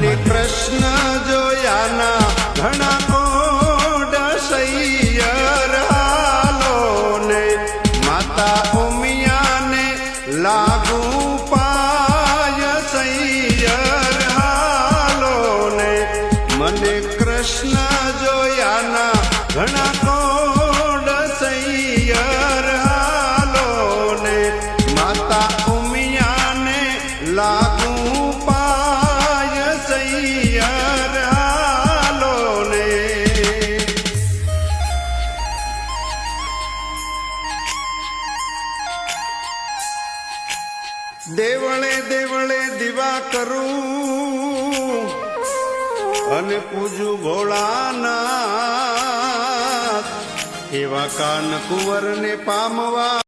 મને કૃષ્ણ જોયાના ઘણા કોડ સૈયર હાલો ને માતા ઉમિયાને લાગુ પાય સૈયર હાલો ને મને કૃષ્ણ જોયાના ઘણા કોડ સૈયર હાલો ને માતા ઉમિયાને લાગુ પાય સૈયર હાલો ને દેવળે દેવળે દીવા કરું અને પૂજું ભોળાનાથ એવા કાન કુંવરને પામવા